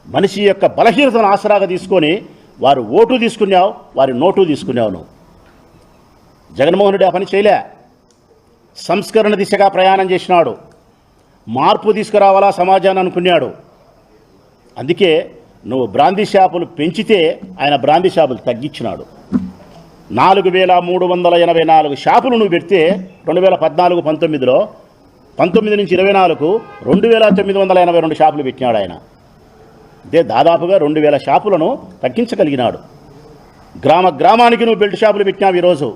మనిషి యొక్క బలహీనతను ఆసరాగా తీసుకొని వారు ఓటు తీసుకున్నావు, వారి నోటు తీసుకున్నావు. నువ్వు జగన్మోహన్ రెడ్డి ఆ పని చేయలే. సంస్కరణ దిశగా ప్రయాణం చేసినాడు, మార్పు తీసుకురావాలా సమాజాన్ని అనుకున్నాడు. అందుకే నువ్వు బ్రాందీ షాపులు పెంచితే ఆయన బ్రాందీ షాపులు తగ్గించినాడు. 4384 షాపులు నువ్వు పెడితే 2014-19లో 19 నుంచి 24కు 2982 షాపులు పెట్టినాడు ఆయన. అదే దాదాపుగా 2000 షాపులను తగ్గించగలిగినాడు. గ్రామానికి నువ్వు బెల్ట్ షాపులు పెట్టినావు. ఈరోజు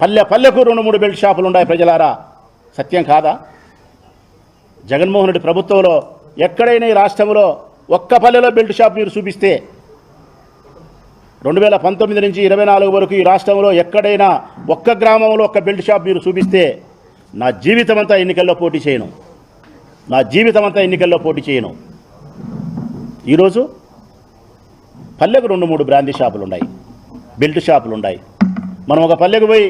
పల్లెకు 2-3 బెల్ట్ షాపులు ఉన్నాయి. ప్రజలారా, సత్యం కాదా? జగన్మోహన్ రెడ్డి ప్రభుత్వంలో ఎక్కడైనా ఈ రాష్ట్రంలో ఒక్క పల్లెలో బెల్ట్ షాప్ మీరు చూపిస్తే 2019 నుంచి 24 వరకు ఈ రాష్ట్రంలో ఎక్కడైనా ఒక్క గ్రామంలో ఒక్క బెల్ట్ షాప్ మీరు చూపిస్తే నా జీవితం అంతా ఎన్నికల్లో పోటీ చేయను. ఈరోజు పల్లెకు 2-3 బ్రాందీ షాపులు ఉన్నాయి, బెల్ట్ షాపులు ఉన్నాయి. మనం ఒక పల్లెకు పోయి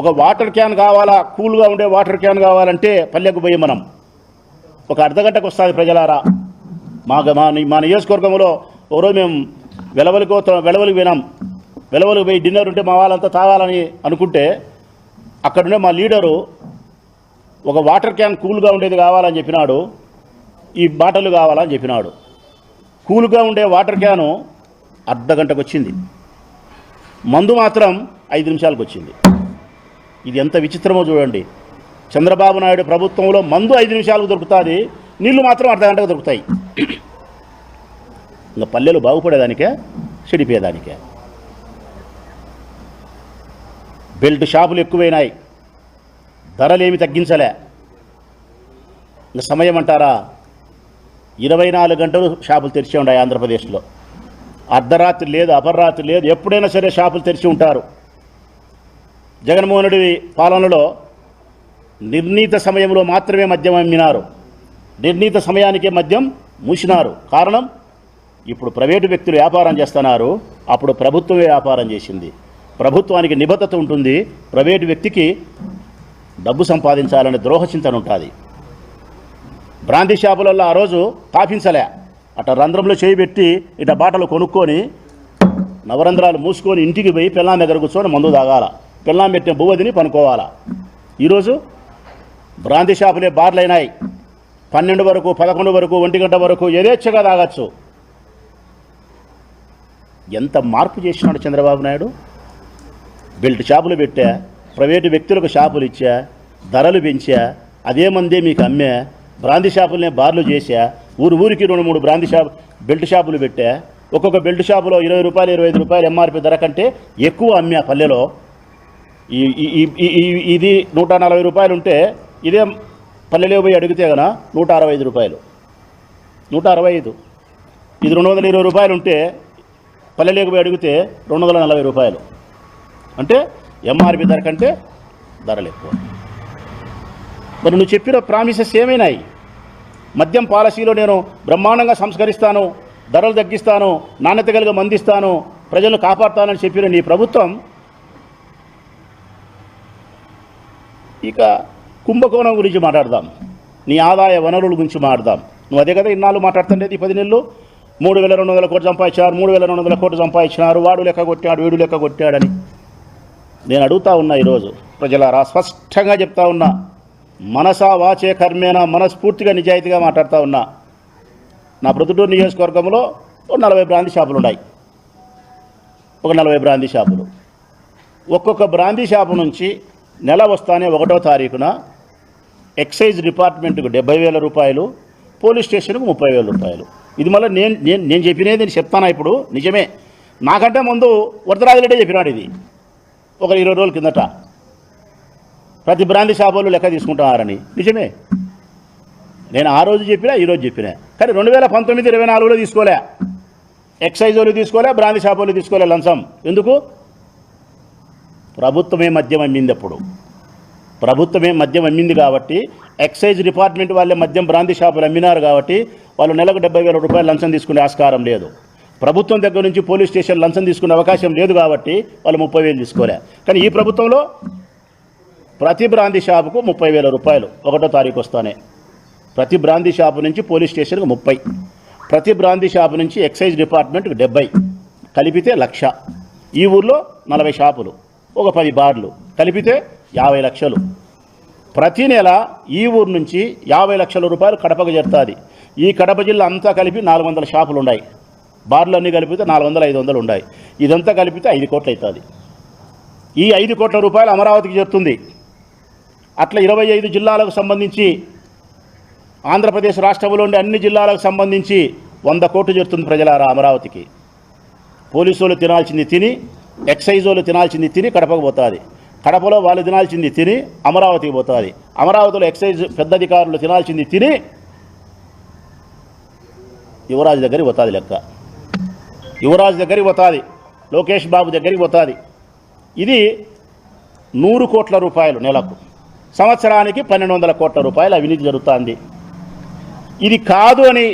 ఒక వాటర్ క్యాన్ కావాలా, కూల్గా ఉండే వాటర్ క్యాన్ కావాలంటే పల్లెకు పోయి మనం ఒక అర్ధగంటకు వస్తుంది. ప్రజలారా, మా నియోజకవర్గంలో ఒకరోజు మేము వెలవలికి పోయినాం. వెలవలికి పోయి డిన్నర్ ఉంటే మా వాళ్ళంతా తాగాలని అనుకుంటే అక్కడుండే మా లీడరు ఒక వాటర్ క్యాన్ కూల్గా ఉండేది కావాలని చెప్పినాడు, ఈ బాటలు కావాలని చెప్పినాడు. కూల్గా ఉండే వాటర్ క్యాను అర్ధగంటకు వచ్చింది, మందు మాత్రం 5 నిమిషాలకు వచ్చింది. ఇది ఎంత విచిత్రమో చూడండి. చంద్రబాబు నాయుడు ప్రభుత్వంలో మందు 5 నిమిషాలకు దొరుకుతుంది, నీళ్లు మాత్రం అర్ధగంటకు దొరుకుతాయి. ఇంకా పల్లెలు బాగుపడేదానికే, చెడిపోయేదానికే. బెల్ట్ షాపులు ఎక్కువైనాయి, ధరలేమి తగ్గించలే. ఇంకా సమయం అంటారా, 24 గంటలు షాపులు తెరిచి ఉన్నాయి ఆంధ్రప్రదేశ్లో. అర్ధరాత్రి లేదు, అపరాత్రి లేదు, ఎప్పుడైనా సరే షాపులు తెరిచి ఉంటారు. జగన్మోహన్ రెడ్డి పాలనలో నిర్ణీత సమయంలో మాత్రమే మద్యం అమ్మినారు, నిర్ణీత సమయానికే మద్యం మూసినారు. కారణం, ఇప్పుడు ప్రైవేటు వ్యక్తులు వ్యాపారం చేస్తున్నారు, అప్పుడు ప్రభుత్వమే వ్యాపారం చేసింది. ప్రభుత్వానికి నిబద్ధత ఉంటుంది, ప్రైవేటు వ్యక్తికి డబ్బు సంపాదించాలనే ద్రోహచింతన ఉంటుంది. బ్రాందీ షాపులలో ఆ రోజు తాపించలే, అట్లా రంధ్రంలో చేయి పెట్టి ఇట్లా బాటలు కొనుక్కొని నవరంధ్రాలు మూసుకొని ఇంటికి పోయి పిల్లాం దగ్గర కూర్చొని మందు తాగాల, పిల్లాం పెట్టిన బువ్వ తిని పనుకోవాలా. ఈరోజు బ్రాందీ షాపులే బార్లు అయినాయి. 12 వరకు, 11 వరకు, 1 గంట వరకు యథేచ్ఛగా తాగచ్చు. ఎంత మార్పు చేసినాడు చంద్రబాబు నాయుడు. బెల్ట్ షాపులు పెట్టా, ప్రైవేటు వ్యక్తులకు షాపులు ఇచ్చా, ధరలు పెంచా, అదే మందే మీకు అమ్మే, బ్రాందీ షాపులనే బార్లు చేశా, ఊరికి 2-3 బెల్ట్ షాపులు పెట్టా. ఒక్కొక్క బెల్ట్ షాపులో 20 రూపాయలు, 25 రూపాయలు ఎంఆర్పి ధర కంటే ఎక్కువ అమ్మా పల్లెలో. ఇది 140 రూపాయలు ఉంటే ఇదే పల్లెలో పోయి అడిగితే కనుక 165 రూపాయలు, 165. ఇది 220 రూపాయలు ఉంటే పల్లెలోకి పోయి అడిగితే 240 రూపాయలు. అంటే ఎంఆర్పి ధర కంటే ధరలు ఎక్కువ. మరి నువ్వు చెప్పిన ప్రామిసెస్ ఏమైనాయి? మద్యం పాలసీలో నేను బ్రహ్మాండంగా సంస్కరిస్తాను, ధరలు తగ్గిస్తాను, నాణ్యత కలిగి మందిస్తాను, ప్రజలను కాపాడుతానని చెప్పిన నీ ప్రభుత్వం ఇక కుంభకోణం గురించి మాట్లాడదాం, నీ ఆదాయ వనరుల గురించి మాట్లాడదాం. నువ్వు అదే కదా ఇన్నాళ్ళు మాట్లాడుతుండేది. 10 నెలలు 3200 కోట్లు సంపాదించారు, 3200 కోట్లు సంపాదించినారు, వాడు లెక్క కొట్టాడు, వీడు లెక్క కొట్టాడని. నేను అడుగుతా ఉన్నా ఈరోజు ప్రజలారా, స్పష్టంగా చెప్తా ఉన్నా, మనసా వాచే కర్మేనా, మనస్ఫూర్తిగా నిజాయితీగా మాట్లాడుతూ ఉన్నా. నా ప్రొద్దుటూరు నియోజకవర్గంలో 40 బ్రాందీ షాపులు ఉన్నాయి, ఒక 40 బ్రాందీ షాపులు. ఒక్కొక్క బ్రాందీ షాపు నుంచి నెల వస్తానే 1వ తారీఖున ఎక్సైజ్ డిపార్ట్మెంట్కు 70,000 రూపాయలు, పోలీస్ స్టేషన్కు 30,000 రూపాయలు. ఇది మళ్ళీ నేను చెప్పినది నేను చెప్తాను. ఇప్పుడు నిజమే, నాకంటే ముందు వరదరాజరెడ్డి చెప్పినాడు ఇది ఒక 20 రోజుల కిందట. ప్రతి బ్రాందీ షాపులు లెక్క తీసుకుంటున్నారని. నిజమే, నేను ఆ రోజు చెప్పినా, ఈరోజు చెప్పినా. కానీ 2019-24లో తీసుకోలే, ఎక్సైజ్ వాళ్ళు తీసుకోలే, బ్రాందీ షాప్ వాళ్ళు తీసుకోలే లంచం. ఎందుకు? ప్రభుత్వమే మద్యం అమ్మింది. అప్పుడు ప్రభుత్వమే మద్యం అమ్మింది కాబట్టి, ఎక్సైజ్ డిపార్ట్మెంట్ వాళ్ళే మద్యం బ్రాందీ షాపులు అమ్మినారు కాబట్టి వాళ్ళు నెలకు 70,000 రూపాయలు లంచం తీసుకునే ఆస్కారం లేదు. ప్రభుత్వం దగ్గర నుంచి పోలీస్ స్టేషన్ లంచం తీసుకునే అవకాశం లేదు కాబట్టి వాళ్ళు 30,000 తీసుకోలే. కానీ ఈ ప్రభుత్వంలో ప్రతి బ్రాందీ షాపుకు 30,000 రూపాయలు 1వ తారీఖు వస్తానే. ప్రతి బ్రాందీ షాపు నుంచి పోలీస్ స్టేషన్కు 30. ప్రతి బ్రాందీ షాపు నుంచి ఎక్సైజ్ డిపార్ట్మెంట్కి 70 కలిపితే 1,00,000. ఈ ఊర్లో 40 షాపులు, ఒక 10 బార్లు కలిపితే 50 లక్షలు. ప్రతి నెల ఈ ఊరు నుంచి 50 లక్షల రూపాయలు కడపకు చేరుతుంది. ఈ కడప జిల్లా అంతా కలిపి 400 షాపులు ఉన్నాయి. బార్లు అన్నీ కలిపితే 400-500 ఉన్నాయి. ఇదంతా కలిపితే 5 కోట్లు అవుతుంది. ఈ 5 కోట్ల రూపాయలు అమరావతికి చేరుతుంది. అట్లా 25 జిల్లాలకు సంబంధించి, ఆంధ్రప్రదేశ్ రాష్ట్రంలో ఉండే అన్ని జిల్లాలకు సంబంధించి 100 కోట్లు చేరుతుంది ప్రజలారా అమరావతికి. పోలీసు వాళ్ళు తినాల్సింది తిని, ఎక్సైజ్ వాళ్ళు తినాల్సింది తిని కడపకు పోతుంది. కడపలో వాళ్ళు తినాల్సింది తిని అమరావతికి పోతుంది. అమరావతిలో ఎక్సైజ్ పెద్ద అధికారులు తినాల్సింది తిని యువరాజు దగ్గరికి పోతుంది. లెక్క యువరాజు దగ్గరికి పోతుంది, లోకేష్ బాబు దగ్గరికి పోతుంది. ఇది 100 కోట్ల రూపాయలు నెలకు, సంవత్సరానికి 1,200 కోట్ల రూపాయలు అవినీతి జరుగుతుంది. ఇది కాదు అని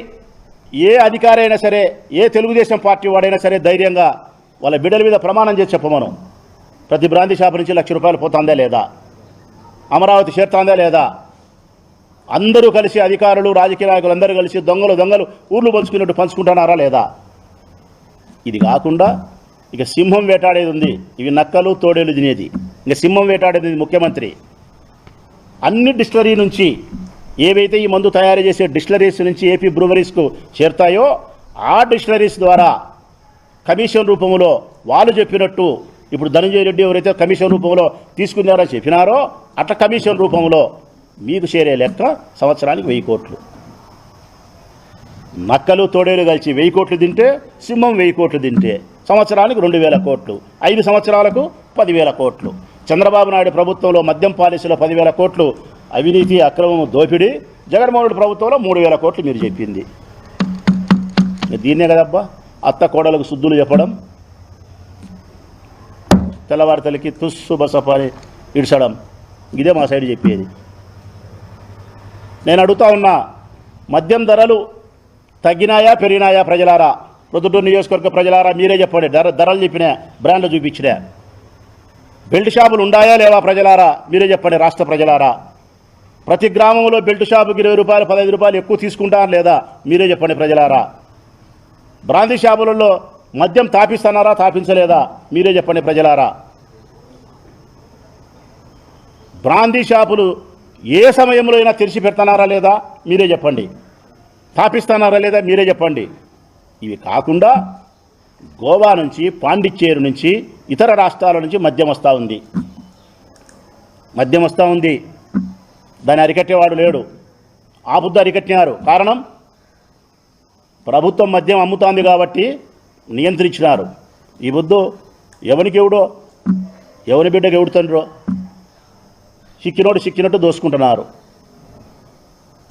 ఏ అధికారి అయినా సరే, ఏ తెలుగుదేశం పార్టీ వాడైనా సరే ధైర్యంగా వాళ్ళ బిడ్డల మీద ప్రమాణం చేసి చెప్పమను. ప్రతి బ్రాంతి షాపు నుంచి 1,00,000 రూపాయలు పోతుందా లేదా, అమరావతి చేరుతుందా లేదా, అందరూ కలిసి అధికారులు రాజకీయ నాయకులు అందరూ కలిసి దొంగలు ఊర్లు పంచుకున్నట్టు పంచుకుంటున్నారా లేదా. ఇది కాకుండా ఇక సింహం వేటాడేది ఉంది. ఇవి నక్కలు తోడేలు తినేది. ఇక సింహం వేటాడేది ముఖ్యమంత్రి. అన్ని డిస్టిలరీ నుంచి ఏవైతే ఈ మందు తయారు చేసే డిస్టిలరీస్ నుంచి ఏపీ బ్రూవరీస్కు చేరుతాయో ఆ డిస్టిలరీస్ ద్వారా కమిషన్ రూపంలో వాళ్ళు చెప్పినట్టు, ఇప్పుడు ధనంజయ రెడ్డి ఎవరైతే కమిషన్ రూపంలో తీసుకున్నారో చెప్పినారో అట్లా కమిషన్ రూపంలో మీకు చేరే లెక్క సంవత్సరానికి 1000 కోట్లు. నక్కలు తోడేలు కలిసి 1000 కోట్లు తింటే, సింహం 1000 కోట్లు తింటే సంవత్సరానికి 2,000 కోట్లు, 5 సంవత్సరాలకు 10,000 కోట్లు. చంద్రబాబు నాయుడు ప్రభుత్వంలో మద్యం పాలసీలో 10,000 కోట్లు అవినీతి అక్రమం దోపిడీ, జగన్మోహన్ రెడ్డి ప్రభుత్వంలో 3,000 కోట్లు మీరు చెప్పింది. దీన్నే కదబ్బా అత్త కోడలకు శుద్ధులు చెప్పడం, తెల్లవారితలకి తుస్సు బసపని ఇడ్చడం. ఇదే మా సైడ్ చెప్పేది. నేను అడుగుతా ఉన్నా, మద్యం ధరలు తగ్గినాయా పెరిగినాయా ప్రజలారా? ప్రొద్దుటూరు నియోజకవర్గ ప్రజలారా మీరే చెప్పండి. ధరలు చెప్పినా, బ్రాండ్లు చూపించినా. బెల్ట్ షాపులు ఉన్నాయా లేవా ప్రజలారా మీరే చెప్పండి. రాష్ట్ర ప్రజలారా, ప్రతి గ్రామంలో బెల్ట్ షాపుకి 20 రూపాయలు 15 రూపాయలు ఎక్కువ తీసుకుంటారా లేదా మీరే చెప్పండి ప్రజలారా. బ్రాందీ షాపులలో మద్యం తాపిస్తున్నారా తాపించలేదా మీరే చెప్పండి ప్రజలారా. బ్రాందీ షాపులు ఏ సమయంలో అయినా తెరిచి పెడుతున్నారా లేదా మీరే చెప్పండి. తాపిస్తున్నారా లేదా మీరే చెప్పండి. ఇవి కాకుండా గోవా నుంచి, పాండిచ్చేరి నుంచి, ఇతర రాష్ట్రాల నుంచి మద్యం వస్తూ ఉంది. దాన్ని అరికట్టేవాడు లేడు. ఆ బుద్ధ అరికట్టినారు. కారణం ప్రభుత్వం మద్యం అమ్ముతోంది కాబట్టి నియంత్రించినారు. ఈ బుద్ధు ఎవరికి ఎవడో, ఎవరి బిడ్డకి ఎవడు తండ్రో సిక్కినట్టు దోసుకుంటున్నారు.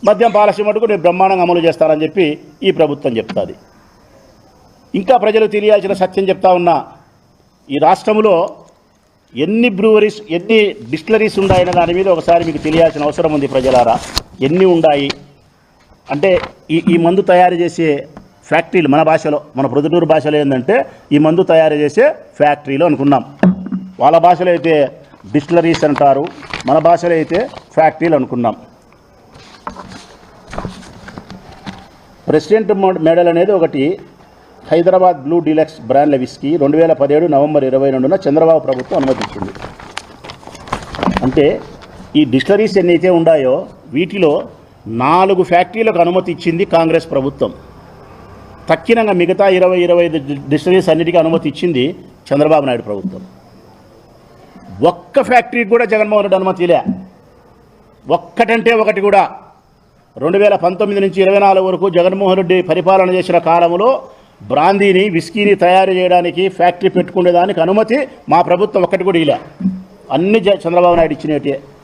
మద్యం పాలసీ మటుకు నేను బ్రహ్మాండంగా అమలు చేస్తానని చెప్పి ఈ ప్రభుత్వం చెప్తుంది. ఇంకా ప్రజలు తెలియాల్సిన సత్యం చెప్తా ఉన్నా, ఈ రాష్ట్రంలో ఎన్ని బ్రూవరీస్, ఎన్ని డిస్టిలరీస్ ఉన్నాయనే దాని మీద ఒకసారి మీకు తెలియాల్సిన అవసరం ఉంది ప్రజలారా. ఎన్ని ఉన్నాయి అంటే ఈ మందు తయారు చేసే ఫ్యాక్టరీలు, మన భాషలో, మన ప్రొద్దుటూరు భాషలో ఏంటంటే ఈ మందు తయారు చేసే ఫ్యాక్టరీలు అనుకున్నాం. వాళ్ళ భాషలో అయితే డిస్టిలరీస్ అంటారు, మన భాషలో అయితే ఫ్యాక్టరీలు అనుకున్నాం. ప్రెసిడెంట్ మెడల్ అనేది ఒకటి హైదరాబాద్ బ్లూ డీలక్స్ బ్రాండ్ల విస్కీ 2017 నవంబర్ 22న చంద్రబాబు ప్రభుత్వం అనుమతించింది. అంటే ఈ డిస్టిలరీస్ ఎన్నైతే ఉన్నాయో వీటిలో 4 ఫ్యాక్టరీలకు అనుమతి ఇచ్చింది కాంగ్రెస్ ప్రభుత్వం. తక్కినంగా మిగతా 20-25 డిస్టిలరీస్ అన్నిటికీ అనుమతి ఇచ్చింది చంద్రబాబు నాయుడు ప్రభుత్వం. ఒక్క ఫ్యాక్టరీకి కూడా జగన్మోహన్ రెడ్డి అనుమతి లే. ఒక్కటంటే ఒకటి కూడా. 2019 నుంచి 24 వరకు జగన్మోహన్ రెడ్డి పరిపాలన చేసిన కాలంలో బ్రాందీని, విస్కీని తయారు చేయడానికి ఫ్యాక్టరీ పెట్టుకునేదానికి అనుమతి మా ప్రభుత్వం ఒక్కటి కూడా ఇలా. అన్ని చంద్రబాబు నాయుడు ఇచ్చినట్టే.